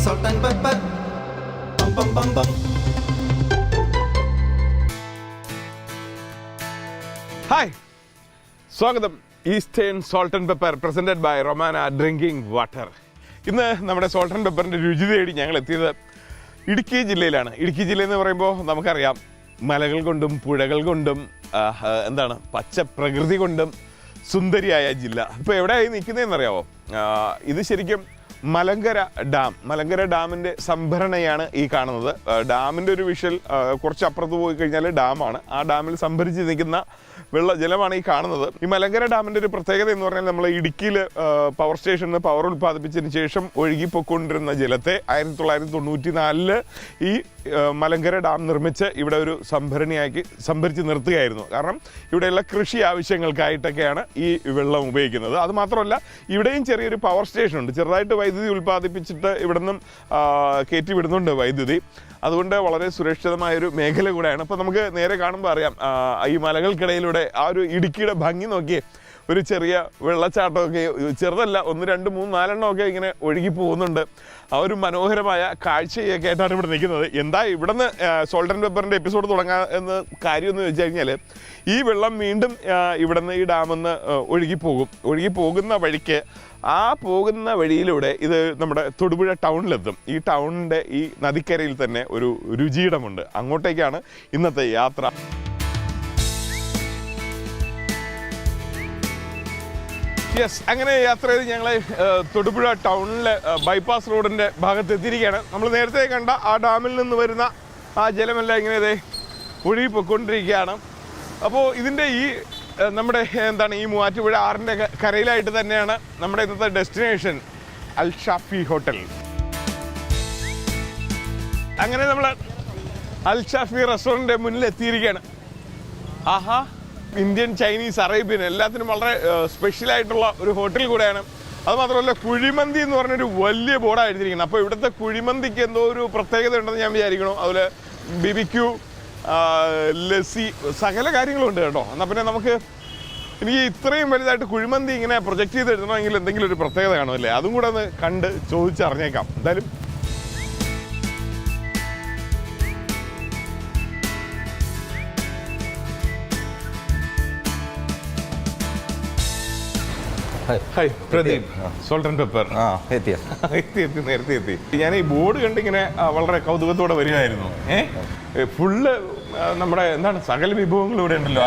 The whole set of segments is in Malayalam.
salt and pepper. Bum bum bum bum. Hi, സ്വാഗതം. Eastern salt and pepper presented by Romana drinking water. ഇന്ന് നമ്മുടെ സോൾട്ട് ആൻഡ് പെപ്പറിൻ്റെ രുചി തേടി ഞങ്ങൾ എത്തിയത് ഇടുക്കി ജില്ലയിലാണ്. ഇടുക്കി ജില്ല എന്ന് പറയുമ്പോൾ നമുക്കറിയാം, മലകൾ കൊണ്ടും പുഴകൾ കൊണ്ടും പച്ച പ്രകൃതി കൊണ്ടും സുന്ദരിയായ ജില്ല. ഇപ്പോൾ എവിടെയായി നിൽക്കുന്നതെന്നറിയാമോ? ഇത് ശരിക്കും മലങ്കര ഡാമിൻ്റെ സംഭരണിയാണ് ഈ കാണുന്നത്. ഡാമിൻ്റെ ഒരു വിഷ്വൽ കുറച്ച് അപ്പുറത്ത് പോയി കഴിഞ്ഞാൽ ഡാമാണ്. ആ ഡാമിൽ സംഭരിച്ച് നിൽക്കുന്ന ജലമാണ് ഈ കാണുന്നത്. ഈ മലങ്കര ഡാമിൻ്റെ ഒരു പ്രത്യേകത എന്ന് പറഞ്ഞാൽ, നമ്മൾ ഇടുക്കിയിൽ പവർ സ്റ്റേഷനിൽ നിന്ന് പവർ ഉൽപ്പാദിപ്പിച്ചതിന് ശേഷം ഒഴുകിപ്പോയിക്കൊണ്ടിരുന്ന ജലത്തെ 1994 ഈ മലങ്കര ഡാം നിർമ്മിച്ച് ഇവിടെ ഒരു സംഭരണിയാക്കി സംഭരിച്ച് നിർത്തുകയായിരുന്നു. കാരണം ഇവിടെയുള്ള കൃഷി ആവശ്യങ്ങൾക്കായിട്ടൊക്കെയാണ് ഈ വെള്ളം ഉപയോഗിക്കുന്നത്. അതുമാത്രമല്ല, ഇവിടെയും ചെറിയൊരു പവർ സ്റ്റേഷനുണ്ട്. ചെറുതായിട്ട് വൈദ്യുതി ഉൽപ്പാദിപ്പിച്ചിട്ട് ഇവിടെ നിന്നും കയറ്റി വിടുന്നുണ്ട് വൈദ്യുതി. അതുകൊണ്ട് വളരെ സുരക്ഷിതമായൊരു മേഖല കൂടെയാണ്. അപ്പോൾ നമുക്ക് നേരെ കാണുമ്പോൾ അറിയാം, ഈ മലകൾക്കിടയിലൂടെ ആ ഒരു ഇടുക്കിയുടെ ഭംഗി നോക്കിയേ. ഒരു ചെറിയ വെള്ളച്ചാട്ടമൊക്കെ, ചെറുതല്ല, 1, 2, 3, 4 എണ്ണമൊക്കെ ഇങ്ങനെ ഒഴുകി പോകുന്നുണ്ട്. ആ ഒരു മനോഹരമായ കാഴ്ചയൊക്കെ ആയിട്ടാണ് ഇവിടെ നിൽക്കുന്നത്. എന്താ ഇവിടെ നിന്ന് സോൾട്ട് ആൻഡ് പെപ്പറിൻ്റെ എപ്പിസോഡ് തുടങ്ങാൻ എന്ന് കാര്യമെന്ന് വെച്ച് കഴിഞ്ഞാൽ, ഈ വെള്ളം വീണ്ടും ഇവിടെ നിന്ന് ഈ ഡാമിൽ നിന്ന് ഒഴുകി പോകുന്ന വഴിക്ക്, ആ പോകുന്ന വഴിയിലൂടെ ഇത് നമ്മുടെ തൊടുപുഴ ടൗണിലെത്തും. ഈ ടൗണിൻ്റെ ഈ നദിക്കരയിൽ തന്നെ ഒരു രുചിയിടമുണ്ട്. അങ്ങോട്ടേക്കാണ് ഇന്നത്തെ യാത്ര. അങ്ങനെ യാത്ര ചെയ്ത് ഞങ്ങൾ തൊടുപുഴ ടൗണിലെ ബൈപ്പാസ് റോഡിൻ്റെ ഭാഗത്ത് എത്തിയിരിക്കുകയാണ്. നമ്മൾ നേരത്തെ കണ്ട ആ ഡാമിൽ നിന്ന് വരുന്ന ആ ജലമെല്ലാം ഇങ്ങനെ ഒഴുകി പൊയ്ക്കൊണ്ടിരിക്കുകയാണ്. അപ്പോൾ ഇതിൻ്റെ ഈ നമ്മുടെ ഈ മൂവാറ്റുപുഴ ആറിൻ്റെ കരയിലായിട്ട് തന്നെയാണ് നമ്മുടെ ഇന്നത്തെ ഡെസ്റ്റിനേഷൻ അൽ ഷാഫി ഹോട്ടൽ. അങ്ങനെ നമ്മൾ അൽ ഷാഫി റെസ്റ്റോറൻറ്റിൻ്റെ മുന്നിൽ എത്തിയിരിക്കുകയാണ്. ആഹാ, ഇന്ത്യൻ, ചൈനീസ്, അറേബ്യൻ എല്ലാത്തിനും വളരെ സ്പെഷ്യലായിട്ടുള്ള ഒരു ഹോട്ടൽ കൂടെയാണ്. അതുമാത്രമല്ല, കുഴിമന്തി എന്ന് പറഞ്ഞൊരു വലിയ ബോർഡാണ് എഴുതിയിരിക്കുന്നത്. അപ്പോൾ ഇവിടുത്തെ കുഴിമന്തിക്ക് എന്തോ ഒരു പ്രത്യേകത ഉണ്ടെന്ന് ഞാൻ വിചാരിക്കണം. അതുപോലെ ബിബിക്യൂ, ലസ്സി, സകല കാര്യങ്ങളുണ്ട് കേട്ടോ. എന്നാൽ പിന്നെ എനിക്ക് ഇത്രയും വലുതായിട്ട് കുഴിമന്തി ഇങ്ങനെ പ്രൊജക്റ്റ് ചെയ്ത് എഴുതണമെങ്കിൽ എന്തെങ്കിലും ഒരു പ്രത്യേകത കാണുമല്ലേ? അതും കൂടെ ഒന്ന് കണ്ട് ചോദിച്ചറിഞ്ഞേക്കാം. എന്തായാലും hi, Pradeep, salt and pepper. നേരത്തെ എത്തി. ഞാൻ ഈ ബോർഡ് കണ്ടിങ്ങനെ വളരെ കൗതുകത്തോടെ വരികയായിരുന്നു. ഫുള്ള് നമ്മുടെ സകല വിഭവങ്ങളും ഇവിടെ ഉണ്ടല്ലോ.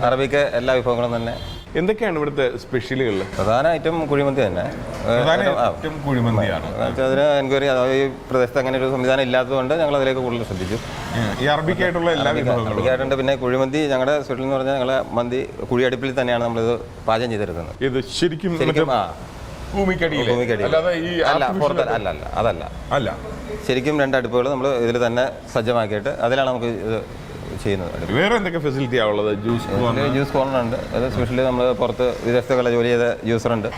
അറബിക്ക് എല്ലാ വിഭവങ്ങളും തന്നെ. എന്തൊക്കെയാണ് ഇവിടുത്തെ സ്പെഷ്യലുകൾ? പ്രധാന ഐറ്റം കുഴിമന്തി തന്നെ. കുഴിമന്തിയാണ്. അതിന് എൻക്വയറി, അതായത് ഈ പ്രദേശത്ത് അങ്ങനെ ഒരു സംവിധാനം ഇല്ലാത്തതുകൊണ്ട് ഞങ്ങൾ അതിലേക്ക് കൂടുതൽ ശ്രദ്ധിച്ചു. ഈ അറബിക്കായിട്ടുള്ള എല്ലാ അറബിക്കായിട്ടുണ്ട്. പിന്നെ കുഴിമന്തി ഞങ്ങളുടെ സ്പെഷ്യൽ എന്ന് പറഞ്ഞാൽ ഞങ്ങളെ മന്തി കുഴിയടുപ്പിൽ തന്നെയാണ് നമ്മളിത് പാചകം ചെയ്തെടുക്കുന്നത്. ഇത് ശരിക്കും അതല്ല, ശരിക്കും 2 അടുപ്പുകൾ നമ്മൾ ഇതിൽ തന്നെ സജ്ജമാക്കിയിട്ട് അതിലാണ് നമുക്ക് ഇത് ചെയ്യുന്നത്. വേറെ എന്തൊക്കെ ഫെസിലിറ്റി ആവുള്ളത്? ജ്യൂസ് കോർണർ ഉണ്ട്. അത് സ്പെഷ്യലി നമ്മൾ പുറത്ത് വിദേശത്തൊക്കെ ജോലി ചെയ്ത ജ്യൂസറുണ്ട്,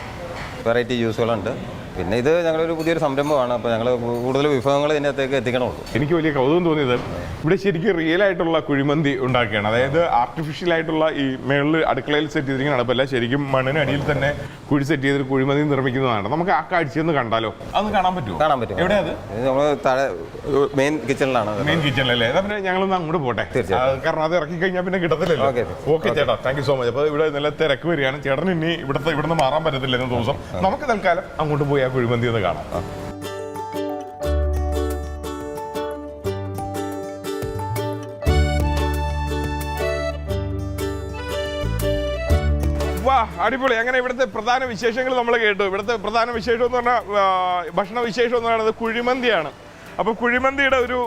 വെറൈറ്റി ജ്യൂസുകളുണ്ട്. പിന്നെ ഇത് ഞങ്ങളൊരു പുതിയൊരു സംരംഭമാണ്. അപ്പോൾ ഞങ്ങൾ കൂടുതൽ വിഭവങ്ങൾ ഇതിനകത്തേക്ക് എത്തിക്കണമുള്ളൂ. എനിക്ക് വലിയ കൗതുകം തോന്നിയത് ഇവിടെ ശരിക്കും റിയൽ ആയിട്ടുള്ള കുഴിമന്തി ഉണ്ടാക്കുകയാണ്. അതായത് ആർട്ടിഫിഷ്യൽ ആയിട്ടുള്ള ഈ മേളിൽ അടുക്കളയിൽ സെറ്റ് ചെയ്തിരിക്കുന്ന അടുപ്പല്ല, ശരിക്കും മണ്ണിനടിയിൽ തന്നെ കുഴി സെറ്റ് ചെയ്തിട്ട് കുഴിമന്തി നിർമ്മിക്കുന്നതാണ്. നമുക്ക് ആ കാഴ്ചയൊന്ന് കണ്ടാലോ? അതൊന്ന് കാണാൻ പറ്റും. എവിടെയാ അത്? നമ്മൾ താഴെ മെയിൻ കിച്ചണിലാണ്. മെയിൻ കിച്ചണിലല്ലേ? അതാ പിന്നെ ഞങ്ങളൊന്ന് അങ്ങോട്ട് പോട്ടെ. കാരണം അത് ഇറക്കി കഴിഞ്ഞാൽ പിന്നെ കിട്ടത്തില്ലല്ലോ. ഓക്കെ ചേട്ടാ, താങ്ക് യു സോ മച്ച്. അപ്പോൾ ഇവിടെ നല്ല തിരക്ക് വരികയാണ്. ചേട്ടൻ ഇനി ഇവിടുന്ന് മാറാൻ പറ്റത്തില്ല ഇന്ന ദിവസം. നമുക്ക് തൽക്കാലം അങ്ങോട്ട് പോയി ആ കുഴിമന്തി ഒന്ന് കാണാം. വാ, അടിപൊളി. അങ്ങനെ ഇവിടുത്തെ പ്രധാന വിശേഷങ്ങൾ നമ്മൾ കേട്ടു. ഇവിടുത്തെ പ്രധാന വിശേഷം എന്ന് പറഞ്ഞാൽ, ഭക്ഷണ വിശേഷം എന്ന് പറയുന്നത് കുഴിമന്തിയാണ്. അപ്പോൾ കുഴിമന്തിയുടെ ഒരു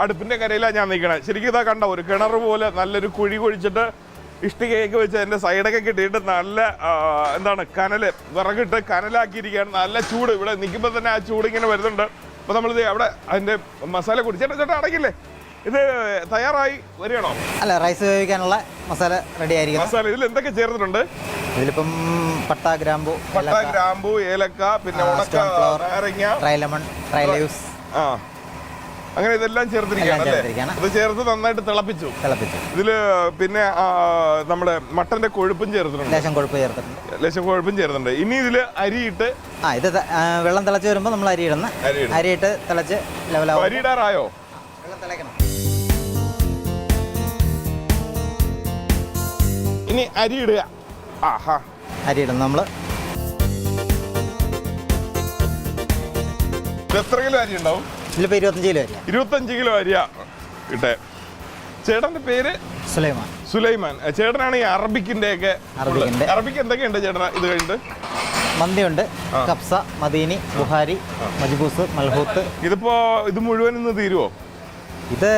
അടുപ്പിൻ്റെ കരയിലാണ് ഞാൻ നിൽക്കണത്. ശരിക്കും ഇതാ കണ്ട, ഒരു കിണർ പോലെ നല്ലൊരു കുഴി കുഴിച്ചിട്ട് ഇഷ്ടികയൊക്കെ വെച്ച് അതിൻ്റെ സൈഡൊക്കെ കിട്ടിയിട്ട് നല്ല കനല്, വിറകിട്ട് കനലാക്കിയിരിക്കുകയാണ്. നല്ല ചൂട്. ഇവിടെ നിൽക്കുമ്പോൾ തന്നെ ആ ചൂട് ഇങ്ങനെ വരുന്നുണ്ട്. അപ്പോൾ നമ്മളിത് അവിടെ അതിൻ്റെ മസാല കൂടി ചേട്ടാ അടയ്ക്കില്ലേ? ഇത് തയ്യാറായി വരികയാണോ? അല്ല, റൈസ് വേവിക്കാനുള്ള മസാല റെഡി ആയിരിക്കും. മസാല ഇതിൽ എന്തൊക്കെ ചേർത്തിട്ടുണ്ട്? ഇതിലിപ്പം പട്ട, ഗ്രാമ്പു, ഏലക്ക, പിന്നെ ഉണക്ക നാരങ്ങ, ഡ്രൈ ലെമൺ, ഡ്രൈ ലീവ്സ്, അങ്ങനെ ഇതെല്ലാം ചേർത്തിരിക്കുകയാണ് അല്ലേ? അത് ചേർത്ത് നന്നായിട്ട് തിളപ്പിച്ചു. ഇതില് പിന്നെ നമ്മുടെ മട്ടന്റെ കൊഴുപ്പും ചേർത്തിട്ടുണ്ട്. ലേശം കൊഴുപ്പും ചേർത്തിട്ടുണ്ട്. ഇനി ഇതില് അരിയിട്ട് ഇത് വെള്ളം തിളച്ച് വരുമ്പോൾ നമ്മൾ അരിയിട്ട് തിളച്ച് ലെവലാവും. അരിയിടാറായോ? വെള്ളം തിളയ്ക്കണം. ഇനി അരിയിടുക. അരിയിടും നമ്മൾ. എത്ര കിലോ അരി ഉണ്ടാവും? ഇതിലിപ്പോൾ 25 കിലോ അരിയാ. 25 കിലോ അരിയാ ഇട്ടെ. ചേട്ടന്റെ പേര് സുലൈമാൻ. ചേട്ടനാണ് ഈ അറബിക്കിന്റെ ഒക്കെ. അറബിക്ക് എന്തൊക്കെയുണ്ട് ചേട്ടനാ ഇത് കഴിഞ്ഞിട്ട്? മന്തിയുണ്ട്, കബ്സ, മദീനി, ബുഹാരി, മജ്ബൂസ്, മൽഹൂത്ത്. ഇതിപ്പോ ഇത് മുഴുവൻ ഇന്ന് തീരുവോ? ഇത്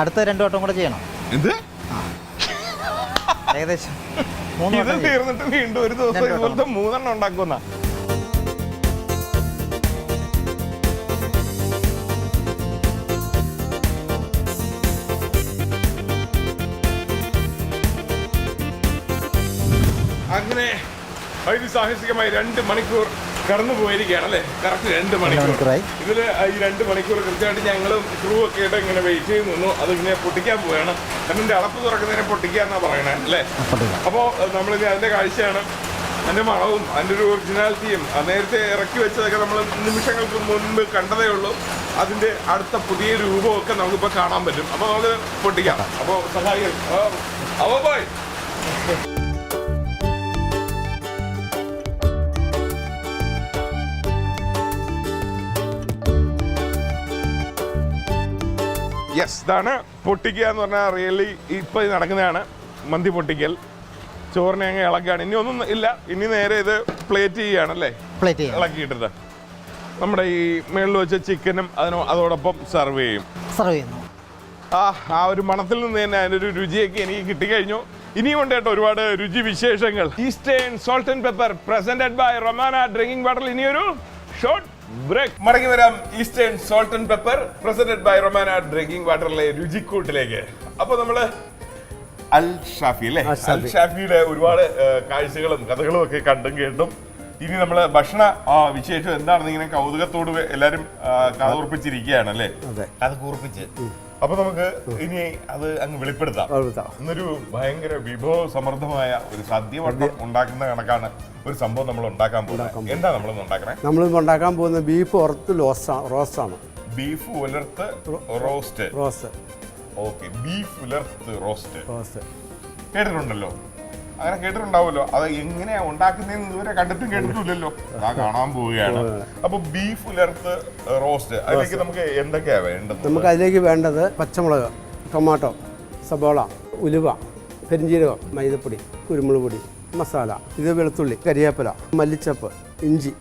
അടുത്ത 2 വട്ടം കൂടെ ചെയ്യണം. ഇത് ഏകദേശം ഇത് തീർന്നിട്ട് വീണ്ടും ഒരു ദിവസം ഇതുപോലത്തെ 3 എണ്ണം ഉണ്ടാക്കുന്ന. അങ്ങനെ അതിസാഹസികമായി 2 മണിക്കൂർ കടന്നു പോയിരിക്കുകയാണ് അല്ലേ? കറക്റ്റ് 2 മണിക്കൂറായി. ഇതില് ഈ 2 മണിക്കൂർ കൃത്യമായിട്ട് ഞങ്ങളും ക്രൂ ഒക്കെ ആയിട്ട് ഇങ്ങനെ വെയിറ്റ് ചെയ്ത് നിന്നു. അതിങ്ങനെ പൊട്ടിക്കാൻ പോവുകയാണ്. അതിന്റെ അടപ്പ് തുറക്കുന്നതിനെ പൊട്ടിക്കാന്നാ പറയണേ അല്ലേ? അപ്പോൾ നമ്മളിനി അതിന്റെ കാഴ്ചയാണ്. അതിന്റെ മണവും അതിന്റെ ഒരു ഒറിജിനാലിറ്റിയും നേരത്തെ ഇറക്കി വെച്ചതൊക്കെ നമ്മൾ നിമിഷങ്ങൾക്ക് മുൻപ് കണ്ടതേ ഉള്ളൂ. അതിന്റെ അടുത്ത പുതിയ രൂപമൊക്കെ നമുക്കിപ്പോൾ കാണാൻ പറ്റും. അപ്പോൾ നമുക്ക് പൊട്ടിക്കാം. അപ്പോൾ സഹായികൾ ബോയ്. യെസ്, ഇതാണ് പൊട്ടിക്കുക എന്ന് പറഞ്ഞാൽ റിയലി ഇപ്പോൾ നടക്കുന്നതാണ് മന്തി പൊട്ടിക്കൽ. ചോറിനെ അങ്ങ് ഇളക്കുകയാണ്. ഇനി ഒന്നും ഇല്ല, ഇനി നേരെ ഇത് പ്ലേറ്റ് ചെയ്യുകയാണല്ലേ? ഇളക്കിയിട്ടിട്ട് നമ്മുടെ ഈ മേളിൽ വെച്ച ചിക്കനും അതോടൊപ്പം സെർവ് ചെയ്യുന്നു. ആ ഒരു മണത്തിൽ നിന്ന് തന്നെ അതിൻ്റെ ഒരു രുചിയൊക്കെ എനിക്ക് കിട്ടിക്കഴിഞ്ഞു. ഇനിയും ഉണ്ട് കേട്ടോ ഒരുപാട് രുചി വിശേഷങ്ങൾ. Eastern salt and pepper presented by Romana drinking വാട്ടറിൽ ഇനിയൊരു ഷോർട്ട് ബ്രേക്ക്. മടങ്ങി വരാം. Eastern salt and pepper presented by Romana drinking വാട്ടറിലെ രുചിക്കൂട്ടിലേക്ക്. അപ്പൊ നമ്മള് അൽ ഷാഫി അല്ലേ? അൽ ഷാഫിയുടെ ഒരുപാട് കാഴ്ചകളും കഥകളും ഒക്കെ കണ്ടും കേട്ടും. ഇനി നമ്മള് ഭക്ഷണ വിശേഷം എന്താണെന്ന് ഇങ്ങനെ കൗതുകത്തോട് എല്ലാരും കാതോർപ്പിച്ചിരിക്കുകയാണ് അല്ലേ? അത് കൂർപ്പിച്ച്. അപ്പൊ നമുക്ക് ഇനി അത് അങ്ങ് വെളിപ്പെടുത്താം. ഇന്നൊരു ഭയങ്കര വിഭവ സമൃദ്ധമായ ഒരു സദ്യവട്ടം ഉണ്ടാക്കുന്ന കണക്കാണ് ഒരു സംഭവം നമ്മൾ ഉണ്ടാക്കാൻ പോകുന്നത്. എന്താ നമ്മളിന്ന് ഉണ്ടാക്കണേ? നമ്മളിന്ന് ഉണ്ടാക്കാൻ പോകുന്ന ബീഫ് ഉലർത്ത് റോസ്റ്റാണ്. Beef ഉലർത്ത് roast. Okay, beef ഉലർത്ത് roast കേട്ടിട്ടുണ്ടല്ലോ, അങ്ങനെ കേട്ടിട്ടുണ്ടാവുമല്ലോ. അത് എങ്ങനെയാ ഉണ്ടാക്കുന്നതെന്ന് ഇതുവരെ കണ്ടിട്ടും കേട്ടിട്ടില്ലല്ലോ. ഞാൻ കാണാൻ പോവുകയാണ്. അപ്പൊ ബീഫ് ഉലർത്ത് റോസ്റ്റ്, അതിലേക്ക് നമുക്ക് എന്തൊക്കെയാ വേണ്ടത്? നമുക്ക് അതിലേക്ക് വേണ്ടത് പച്ചമുളക്, ടൊമാറ്റോ, സബോള, ഉലുവ, പെരിഞ്ചീരകം, മൈദപ്പൊടി, കുരുമുളക് പൊടി, മസാല, ഇത് വെളുത്തുള്ളി, കരിവേപ്പില, മല്ലിച്ചപ്പ്, ഇഞ്ചി.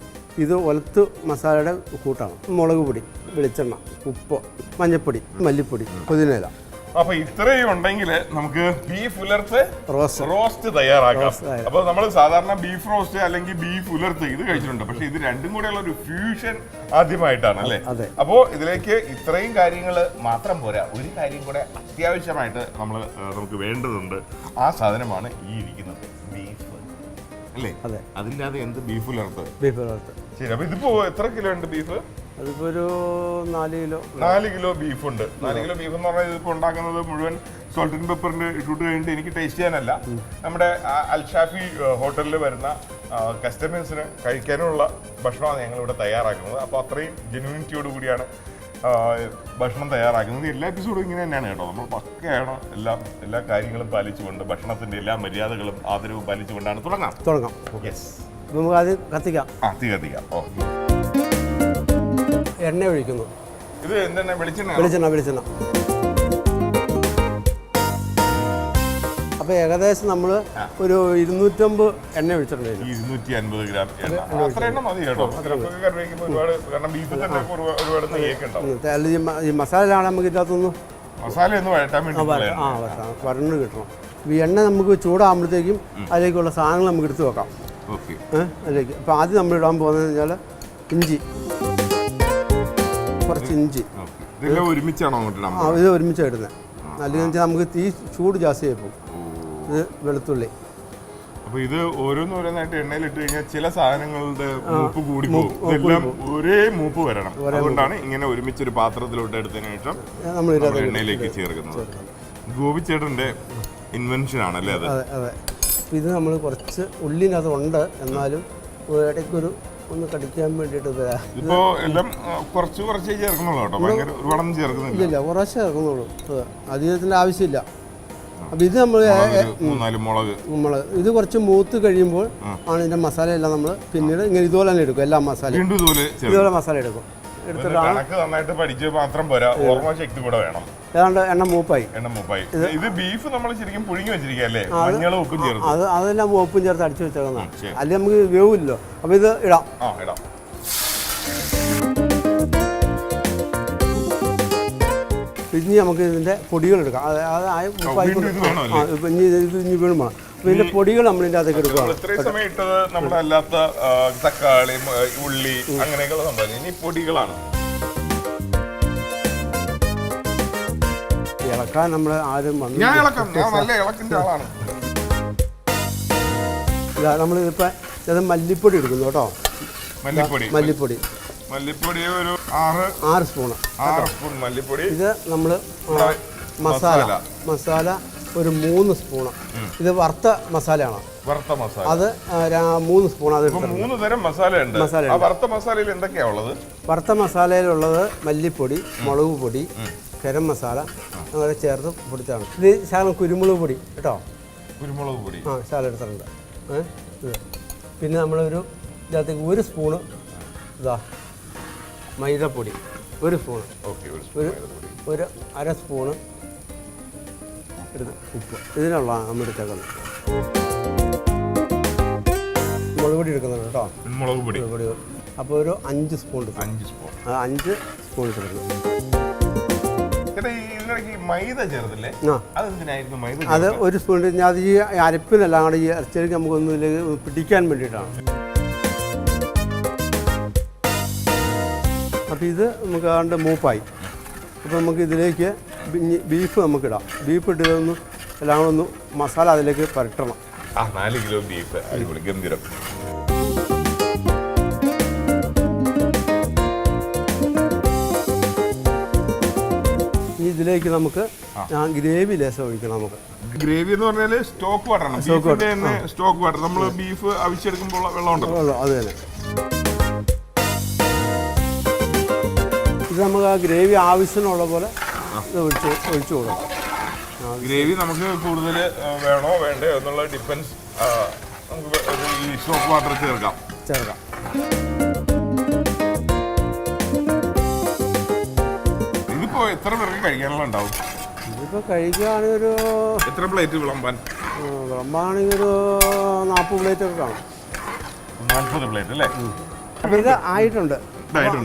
ഇത് ഉലത്ത് മസാലയുടെ കൂട്ടാണ്. മുളക് പൊടി, വെളിച്ചെണ്ണ, ഉപ്പ്, മഞ്ഞൾപ്പൊടി, മല്ലിപ്പൊടി, പുതിനയില. അപ്പൊ ഇത്രയും ഉണ്ടെങ്കിൽ നമുക്ക് ബീഫ് ഉലർത്ത് റോസ്റ്റ് തയ്യാറാക്കാം. അപ്പൊ നമ്മൾ സാധാരണ ബീഫ് റോസ്റ്റ് അല്ലെങ്കിൽ ബീഫ് ഉലർത്ത് ഇത് കഴിച്ചിട്ടുണ്ട്. പക്ഷെ ഇത് രണ്ടും കൂടെയുള്ള ഒരു ഫ്യൂഷൻ ആദ്യമായിട്ടാണ് അല്ലേ? അപ്പോ ഇതിലേക്ക് ഇത്രയും കാര്യങ്ങൾ മാത്രം പോരാ, ഒരു കാര്യം കൂടെ അത്യാവശ്യമായിട്ട് നമുക്ക് വേണ്ടതുണ്ട്. ആ സാധനമാണ് ഈ ഇരിക്കുന്നത്, ബീഫ് അല്ലേ? അതില്ലാതെ എന്ത് ബീഫ് ഉലർത്ത്? ശരി. അപ്പൊ ഇതിപ്പോ എത്ര കിലോ ഉണ്ട് ബീഫ്? അതിപ്പോ ഒരു 4 കിലോ ബീഫ് ഉണ്ട്. 4 കിലോ ബീഫ് എന്ന് പറഞ്ഞാൽ ഇതിപ്പോ ഉണ്ടാക്കുന്നത് മുഴുവൻ സോൾട്ട് ആൻഡ് പെപ്പറിന്റെ ഷൂട്ട് കഴിഞ്ഞിട്ട് എനിക്ക് ടേസ്റ്റ് ചെയ്യാനല്ല, നമ്മുടെ അൽ ഷാഫി ഹോട്ടലിൽ വരുന്ന കസ്റ്റമേഴ്സിന് കഴിക്കാനുള്ള ഭക്ഷണമാണ് ഞങ്ങൾ ഇവിടെ തയ്യാറാക്കുന്നത്. അപ്പോൾ അത്രയും ജെന്യൂനിറ്റിയോട് കൂടിയാണ് ഭക്ഷണം തയ്യാറാക്കുന്നത്. എല്ലാ എപ്പിസോഡും ഇങ്ങനെ തന്നെയാണ് കേട്ടോ. നമ്മൾ പക്കയാണ് എല്ലാ കാര്യങ്ങളും പാലിച്ചുകൊണ്ട്, ഭക്ഷണത്തിന്റെ എല്ലാ മര്യാദകളും ആദരവും പാലിച്ചുകൊണ്ടാണ് തുടങ്ങാം. യെസ്, നമുക്ക് അത് കത്തിക്കാം. തീ കത്തിക്കാം. ഓക്കെ. എണ്ണ ഒഴിക്കുന്നു. ഇത് എന്താണ്? വെളിച്ചെണ്ണ. അപ്പോൾ ഏകദേശം നമ്മൾ ഒരു 250 എണ്ണ ഒഴിച്ചിട്ടുണ്ട്. 250 ഗ്രാം എണ്ണ. അത്ര എണ്ണ മതി കേട്ടോ. കാരണം ബീഫിൽ തന്നെ ഒരുപാട് നെയ്യൊക്കെ ഉണ്ടാവും. ഈ മസാലയാണ് നമുക്ക് ഇതിനകത്തൊന്നും മസാലയൊന്നും വഴറ്റാൻ വേണ്ടി വരണ്ട് കിട്ടണം. ഈ എണ്ണ നമുക്ക് ചൂടാകുമ്പോഴത്തേക്കും അതിലേക്കുള്ള സാധനങ്ങൾ നമുക്ക് എടുത്ത് വെക്കാം. അതിലേക്ക് അപ്പോൾ ആദ്യം നമ്മൾ ഇടാൻ പോകുന്നത് കഴിഞ്ഞാൽ ഇഞ്ചി, കുറച്ച് ഇഞ്ചി. ഇതെല്ലാം ഒരുമിച്ചാണോ? ഇത് ഒരുമിച്ച് ഇടുന്നത്. അല്ലെങ്കിൽ നമുക്ക് തീ ചൂട് ജാസ്തി ആയിപ്പോകും. ഇത് വെളുത്തുള്ളി. അപ്പൊ ഇത് ഓരോന്നായിട്ട് എണ്ണയിലിട്ട് കഴിഞ്ഞാൽ ചില സാധനങ്ങളുടെ മൂപ്പ് കൂടി പോകും. ഇതെല്ലാം ഒരേ മൂപ്പ് വരണം. അതുകൊണ്ടാണ് ഇങ്ങനെ ഒരുമിച്ചൊരു പാത്രത്തിലോട്ട് എടുത്തതിന് ശേഷം നമ്മൾ എണ്ണയിലേക്ക് ചേർക്കുന്നത്. ഗോപിച്ചേട്ടന്റെ ഇൻവെൻഷൻ ആണല്ലേ അത്? അതെ. ഇത് നമ്മൾ കുറച്ച് ഉള്ളിനകത്ത് ഉണ്ട്, എന്നാലും ഇടയ്ക്കൊരു ഒന്ന് കടിക്കാൻ വേണ്ടിയിട്ട് ഇപ്പോ എല്ലാം കുറച്ച് ചേർക്കുന്നുള്ളൂ കേട്ടോ. ഭയങ്കര ഒരുപാടൊന്നും ചേർക്കുന്നില്ല. ഇല്ല, കുറച്ച് ചേർക്കുന്നുള്ളൂ. അധികത്തിൻ്റെ ആവശ്യമില്ല. അപ്പം ഇത് നമ്മൾ മുളക് ഇത് കുറച്ച് മൂത്ത് കഴിയുമ്പോൾ ആണ് ഇതിൻ്റെ മസാല എല്ലാം നമ്മൾ പിന്നീട് ഇങ്ങനെ ഇതുപോലെ തന്നെ എടുക്കും. എല്ലാ മസാലയും ഇതുപോലെ മസാല എടുക്കും. നന്നായിട്ട് പഠിച്ച് മാത്രം പോരാ, ഓർമ്മശക്തി കൂടെ വേണം. ഏതാണ്ട് എണ്ണ മൂപ്പായി. ഇത് ബീഫ് നമ്മൾ ശരിക്കും പുഴുങ്ങി വെച്ചിരിക്കല്ലേ, മഞ്ഞളും ഉപ്പും ചേർത്ത്. അതെല്ലാം ഉപ്പും ചേർത്ത് അടിച്ചു വെച്ചേക്കുന്നതാണ്. അല്ലെങ്കിൽ നമുക്ക് വേവില്ലല്ലോ. അപ്പോൾ ഇത് ഇടാം. ഇനി നമുക്ക് ഇതിൻ്റെ പൊടികൾ എടുക്കാം. ഇനി വീണും വേണം. അപ്പോൾ ഇതിൻ്റെ പൊടികൾ നമ്മൾ ഇതിൻ്റെ അകത്തേക്ക് എടുക്കുകയാണ്. തക്കാളി, ഉള്ളി, അങ്ങനെയൊക്കെയുള്ള സംഭവം. ഇനി പൊടികളാണ് ഇളക്കാൻ നമ്മൾ ആരും വന്നു. നമ്മളിതിപ്പോൾ ഇത് മല്ലിപ്പൊടി എടുക്കുന്നു കേട്ടോ. മല്ലിപ്പൊടി ഒരു 6 സ്പൂൺ മല്ലിപ്പൊടി. ഇത് നമ്മൾ മസാല ഒരു 3 സ്പൂണ്. ഇത് വറുത്ത മസാലയാണ്. അത് 3 സ്പൂൺ. അത് 3 തരം മസാലയുണ്ട്. വറുത്ത മസാലയിൽ എന്തൊക്കെയാ ഉള്ളത്? വറുത്ത മസാലയിലുള്ളത് മല്ലിപ്പൊടി, മുളക് പൊടി, ഗരം മസാല അങ്ങനെ ചേർത്ത് പൊടിച്ചാണ്. ഇത് ശകലം കുരുമുളക് പൊടി കേട്ടോ. കുരുമുളക് പൊടി ശകലം എടുത്തിട്ടുണ്ട്. പിന്നെ നമ്മളൊരു ഇതിനകത്തേക്ക് 1 സ്പൂണ് ഇതാ മൈദപ്പൊടി, 1 സ്പൂണ്. ഒരു 1/2 സ്പൂണ് എടുത്ത് ഉപ്പ്. ഇതിനുള്ള നമ്മൾ എടുത്തേക്കുന്നത്. മുളക് പൊടി എടുക്കുന്നുണ്ട് കേട്ടോ. മുളക് പൊടി അപ്പോൾ ഒരു 5 സ്പൂൺ എടുക്കും. 5 സ്പൂൺ എടുക്കുന്നത്. അത് 1 സ്പൂൺ. അത് ഈ അരപ്പിനെല്ലാം കൂടെ ഈ ഇറച്ചിക്ക് നമുക്കൊന്നും ഇതിലേക്ക് പിടിക്കാൻ വേണ്ടിയിട്ടാണ്. അപ്പോൾ ഇത് നമുക്ക് ആണ്ട് മൂപ്പായി. അപ്പോൾ നമുക്ക് ഇതിലേക്ക് ബീഫ് നമുക്കിടാം. ബീഫ് ഇട്ടതൊന്ന് എല്ലാം ഒന്ന് മസാല അതിലേക്ക് പരട്ടണം. 4 കിലോ ബീഫ് അടിപൊളി ഗംഭീരം. ഇതിലേക്ക് നമുക്ക് ഗ്രേവി ലേശം ഒഴിക്കണം. നമുക്ക് ഗ്രേവി എന്ന് പറഞ്ഞാൽ സ്റ്റോക്ക് വാട്ടറാണ്. സ്റ്റോക്ക് വാട്ടർ നമ്മൾ ബീഫ് അവിച്ചെടുക്കുമ്പോൾ വെള്ളം ഉണ്ടല്ലോ, അത് തന്നെ. ഇത് നമുക്ക് ആ ഗ്രേവി ആവശ്യമുള്ള പോലെ ഒഴിച്ചു കൊടുക്കാം. ഗ്രേവി നമുക്ക് കൂടുതൽ വേണോ വേണ്ടയോ എന്നുള്ള ഡിപ്പെൻസ്. നമുക്ക് ഈ സ്റ്റോക്ക് വാട്ടർ ചേർക്കാം. ഇതിപ്പോ എത്ര പേർക്ക് കഴിക്കാനുള്ള ഉണ്ടാവും? ഇതിപ്പോൾ കഴിക്കുകയാണെങ്കിൽ ഒരു എത്ര പ്ലേറ്റ് വിളമ്പാണെങ്കിൽ ഒരു 40 പ്ലേറ്റ് ഒക്കെ കാണും. 40 പ്ലേറ്റ് അല്ലേ? അപ്പോൾ ഇത് ആയിട്ടുണ്ട്.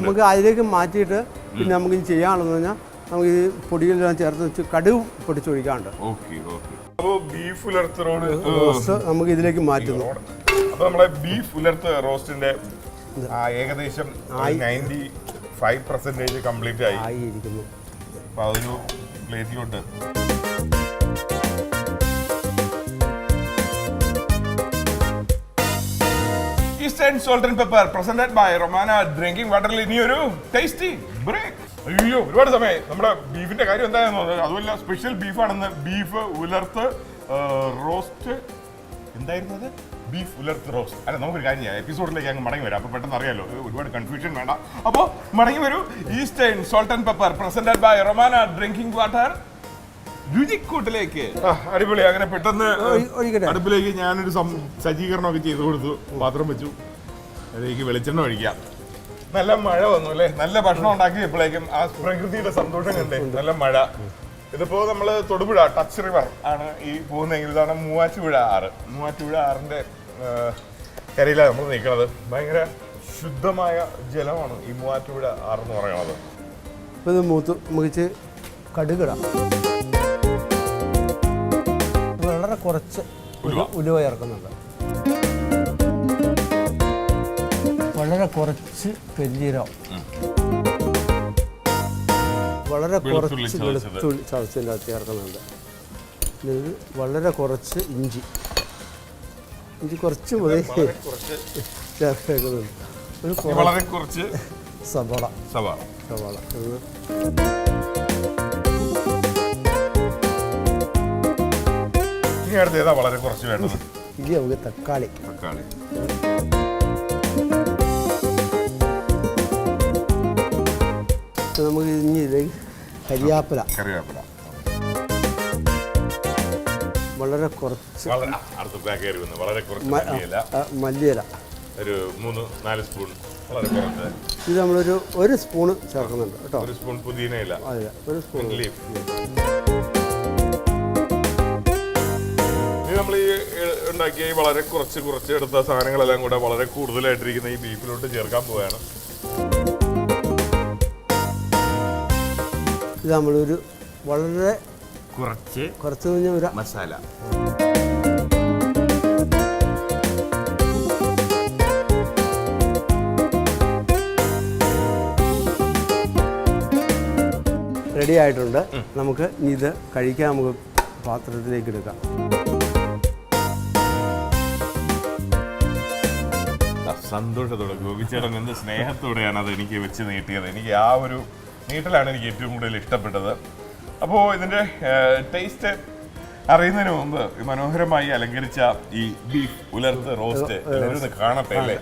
നമുക്ക് അതിലേക്ക് മാറ്റിയിട്ട് പിന്നെ നമുക്ക് ഇനി ചെയ്യാനുള്ളതെന്ന് പറഞ്ഞാൽ നമുക്ക് ഈ പൊടികളെല്ലാം ചേർത്ത് വെച്ച് കടുക് പൊടിച്ചൊഴിക്കാണ്ട്. ബീഫ് ഉലർത്ത റോസ്റ്റ് നമുക്ക് ഇതിലേക്ക് മാറ്റുന്നു. അപ്പോൾ നമ്മുടെ ബീഫ് ഉലർത്ത റോസ്റ്റിന്റെ ഏകദേശം 95% കംപ്ലീറ്റ് ആയിരിക്കുന്നു. അപ്പോൾ അതൊരു പ്ലേറ്റിലോട്ട് eastern salt and pepper presented by Romana drinking വാട്ടറിൽ ഇനിയൊരു ടേസ്റ്റി ബ്രേക്ക്. അയ്യോ, ഒരുപാട് സമയം. നമ്മുടെ ബീഫിന്റെ കാര്യം എന്താണെന്ന് പറഞ്ഞാൽ അതുമല്ല, സ്പെഷ്യൽ ബീഫാണെന്ന്. ബീഫ് ഉലർത്ത് റോസ്റ്റ് എന്തായിരുന്നു അത്? Beef ഉലർത്ത് roast. അല്ല, നമുക്കൊരു കാര്യം ചെയ്യാം, എപ്പിസോഡിലേക്ക് അങ്ങ് മടങ്ങി വരാം. അപ്പോൾ പെട്ടെന്ന് അറിയാലോ, ഒരുപാട് കൺഫ്യൂഷൻ വേണ്ട. അപ്പോൾ മടങ്ങി വരൂ. Eastern salt and pepper presented by Romana drinking water രുചിക്കൂട്ടിലേക്ക്. അടിപൊളി. അങ്ങനെ പെട്ടെന്ന് അടുപ്പിലേക്ക് ഞാനൊരു സജ്ജീകരണമൊക്കെ ചെയ്തു കൊടുത്തു. പാത്രം വെച്ചു, അതിലേക്ക് വെളിച്ചെണ്ണ ഒഴിക്കാം. നല്ല മഴ വന്നു അല്ലേ? നല്ല ഭക്ഷണം ഉണ്ടാക്കിയപ്പോഴേക്കും ആ പ്രകൃതിയുടെ സന്തോഷം കണ്ടേ. നല്ല മഴ. ഇതിപ്പോ നമ്മള് തൊടുപുഴ ടച്ച് റിവർ ആണ് ഈ പോകുന്നതെങ്കിൽ ഇതാണ് മൂവാറ്റുപുഴ ആറിന്റെ കരയിലാണ് നമ്മൾ നിൽക്കുന്നത്. ഭയങ്കര ശുദ്ധമായ ജലമാണ് ഈ മൂവാറ്റുപുഴ ആറെന്ന് പറയുന്നത്. ഇപ്പൊ ഇത് മൂത്ത് മുറിച്ച് കടുകിടാം. വളരെ കുറച്ച് ഉലുവ ചേർക്കുന്നുണ്ട്. വളരെ കുറച്ച് പെരിഞ്ജീരകം, വളരെ കുറച്ച് വെളുത്തുള്ളി ചതച്ചതിൻ്റെ ചേർക്കുന്നുണ്ട്. വളരെ കുറച്ച് ഇഞ്ചി. ഇഞ്ചി കുറച്ച് മതി ചേർത്തേക്കുന്നത്. ഒരു വളരെ കുറച്ച് സവാള സവാള. ഇനി അടുത്ത് ഏതാ വളരെ കുറച്ച് വേണ്ടത്? ഇനി നമുക്ക് തക്കാളി. നമുക്ക് ഇനി ഇതിലേക്ക് കരിവേപ്പില വളരെ കുറച്ച്, മല്ലിയില ഒരു 3-4 സ്പൂൺ വളരെ കുറച്ച്. ഇത് നമ്മളൊരു 1 സ്പൂണ് ചേർക്കുന്നുണ്ട് കേട്ടോ. 1 സ്പൂൺ പുതിനയില. അതെ, 1 സ്പൂൺ ലീഫ്. ഇനി നമ്മൾ ഈ ഉണ്ടാക്കിയ ഈ വളരെ കുറച്ച് എടുത്ത സാധനങ്ങളെല്ലാം കൂടെ വളരെ കൂടുതലായിട്ടിരിക്കുന്ന ഈ ബീഫിലോട്ട് ചേർക്കാൻ പോവുകയാണ്. ഇത് നമ്മളൊരു വളരെ കുറച്ച് ഒരു മസാല. റെഡി ആയിട്ടുണ്ട്. നമുക്ക് ഇത് കഴിക്കാൻ നമുക്ക് പാത്രത്തിലേക്ക് എടുക്കാം. സന്തോഷത്തോടെ ഗോപിച്ചേട്ടൻ എന്ത് സ്നേഹത്തോടെയാണ് അത് എനിക്ക് വെച്ച് നീട്ടിയത്. എനിക്ക് ആ ഒരു നീട്ടലാണ് എനിക്ക് ഏറ്റവും കൂടുതൽ ഇഷ്ടപ്പെട്ടത്. അപ്പോൾ ഇതിൻ്റെ ടേസ്റ്റ് അറിയുന്നതിന് മുമ്പ് മനോഹരമായി അലങ്കരിച്ച ഈ ബീഫ് ഉലർത്ത് റോസ്റ്റ് എല്ലാവരും ഒന്ന് കാണട്ടെ അല്ലേ?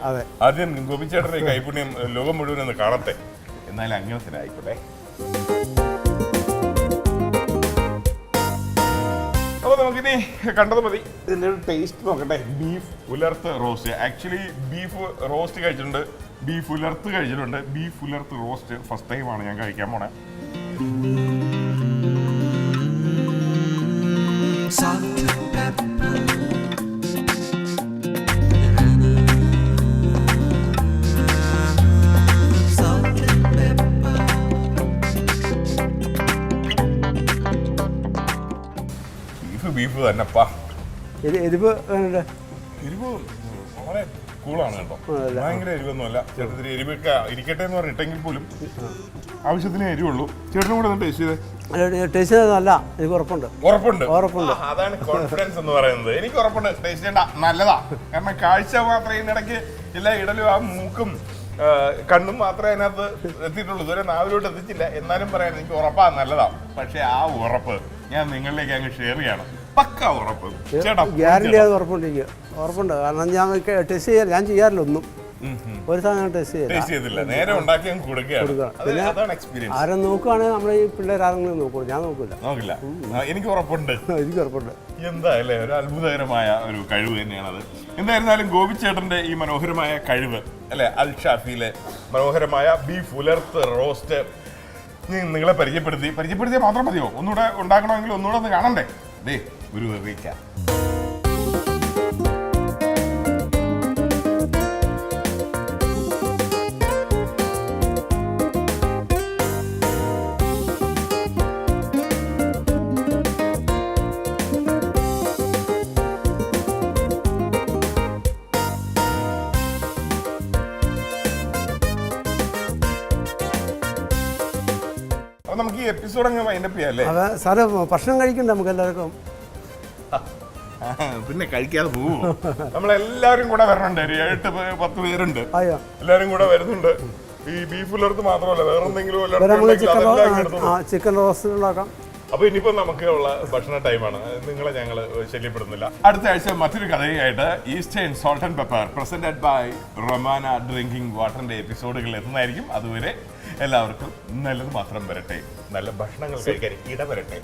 ആദ്യം ഗോപിച്ചേട്ടൻ്റെ കൈപുണ്യം ലോകം മുഴുവൻ ഒന്ന് കാണട്ടെ. എന്നാലും അങ്ങനെ തന്നെ ആയിക്കോട്ടെ. അപ്പോൾ നമുക്കിനി കണ്ടത് മതി. ഇതിൻ്റെ ഒരു ടേസ്റ്റ് നോക്കട്ടെ. Beef ഉലർത്ത് roast. Actually beef roast കഴിച്ചിട്ടുണ്ട്, ബീഫ് ഉലർത്ത് കഴിച്ചിട്ടുണ്ട്. ബീഫ് ഉലർത്ത് റോസ്റ്റ് ഫസ്റ്റ് ടൈമാണ് ഞാൻ കഴിക്കാൻ പോണേ. ബീഫ് തന്നെപ്പാ. എരിവ് വളരെ കൂളാണ് കേട്ടോ. ഭയങ്കര എരിവൊന്നുമല്ല. ചേട്ടത്തിന് എരിവൊക്കെ ഇരിക്കട്ടെ എന്ന് പറഞ്ഞിട്ടെങ്കിൽ പോലും ആവശ്യത്തിന് എരിവുള്ളൂ. ചേട്ടനും കൂടെ ഒന്ന് ടേസ്റ്റ് ചെയ്തേ. ടേസ്റ്റ് നല്ല, എനിക്ക് ഉറപ്പുണ്ട്. അതാണ് കോൺഫിഡൻസ് എന്ന് പറയുന്നത്. എനിക്ക് ഉറപ്പുണ്ട് ടേസ്റ്റ് ചെയ്യണ്ട, നല്ലതാ. കാരണം കാഴ്ച മാത്രമേ ഇതിനിടയ്ക്ക് എല്ലാ ഇടലും ആ മൂക്കും കണ്ണും മാത്രമേ അതിനകത്ത് എത്തിയിട്ടുള്ളൂ. ഇതുവരെ നാവിലോട്ട് എത്തിച്ചില്ല. എന്നാലും പറയാൻ എനിക്ക് ഉറപ്പാ നല്ലതാ. പക്ഷെ ആ ഉറപ്പ് ഞാൻ നിങ്ങളിലേക്ക് അങ്ങ് ഷെയർ ചെയ്യണം. പക്ക ഉറപ്പ് ചേട്ടാ, ഗ്യാരണ്ടി അത് ഉറപ്പുണ്ട്. കാരണം ഞാൻ ചെയ്യാറില്ല ഒന്നും. ഒരു സാധനം ടേസ്റ്റ് ചെയ്തില്ല, നേരെ ഉണ്ടാക്കി കൊടുക്കുകയാണ്. ആരും നോക്കുകയാണെങ്കിൽ നമ്മളെ ഈ പിള്ളേർ ആരെങ്കിലും നോക്കുള്ളൂ. ഞാൻ നോക്കില്ല. എനിക്ക് ഉറപ്പുണ്ട്. എന്തായാലും ഒരു അത്ഭുതകരമായ ഒരു കഴിവ് തന്നെയാണത്. എന്തായിരുന്നാലും ഗോപിച്ചേട്ടന്റെ ഈ മനോഹരമായ കഴിവ് അല്ലെ, അൽ ഷാഫിയിലെ മനോഹരമായ ബീഫ് ഉലർത്ത് റോസ്റ്റ് നിങ്ങളെ പരിചയപ്പെടുത്തിയാൽ മാത്രം മതിയോ? ഒന്നുകൂടെ ഉണ്ടാക്കണമെങ്കിൽ ഒന്നുകൂടെ ഒന്ന് കാണണ്ടേ? ദേ ഒരു വെറിയിക്കാം. നമുക്ക് ഈ എപ്പിസോഡ് അങ്ങ് വൈൻഡപ്പ് ചെയ്യാല്ലേ? സാറ് ഭക്ഷണം കഴിക്കണ്ട നമുക്ക് എല്ലാവർക്കും. പിന്നെ കഴിക്കാതെ പോവോ? നമ്മളെല്ലാവരും കൂടെ വരണുണ്ട്. 8-10 പേരുണ്ട്. എല്ലാവരും കൂടെ വരുന്നുണ്ട്. ഈ ബീഫ് ഉലർത്ത് മാത്രമല്ല, വേറെ എന്തെങ്കിലും ചിക്കൻ റോസ്റ്റ് ഉണ്ടാക്കാം. അപ്പൊ ഇനിയിപ്പോ നമുക്കുള്ള ഭക്ഷണ ടൈമാണ്. നിങ്ങളെ ഞങ്ങൾ ശല്യപ്പെടുന്നില്ല. അടുത്ത ആഴ്ച മറ്റൊരു കഥയായിട്ട് eastern salt and pepper presented by Romana drinking വാട്ടറിന്റെ എപ്പിസോഡുകൾ എത്തുന്നതായിരിക്കും. അതുവരെ എല്ലാവർക്കും നല്ലത് മാത്രം വരട്ടെ, നല്ല ഭക്ഷണങ്ങൾ കഴിക്കാൻ ഇടവരട്ടെ.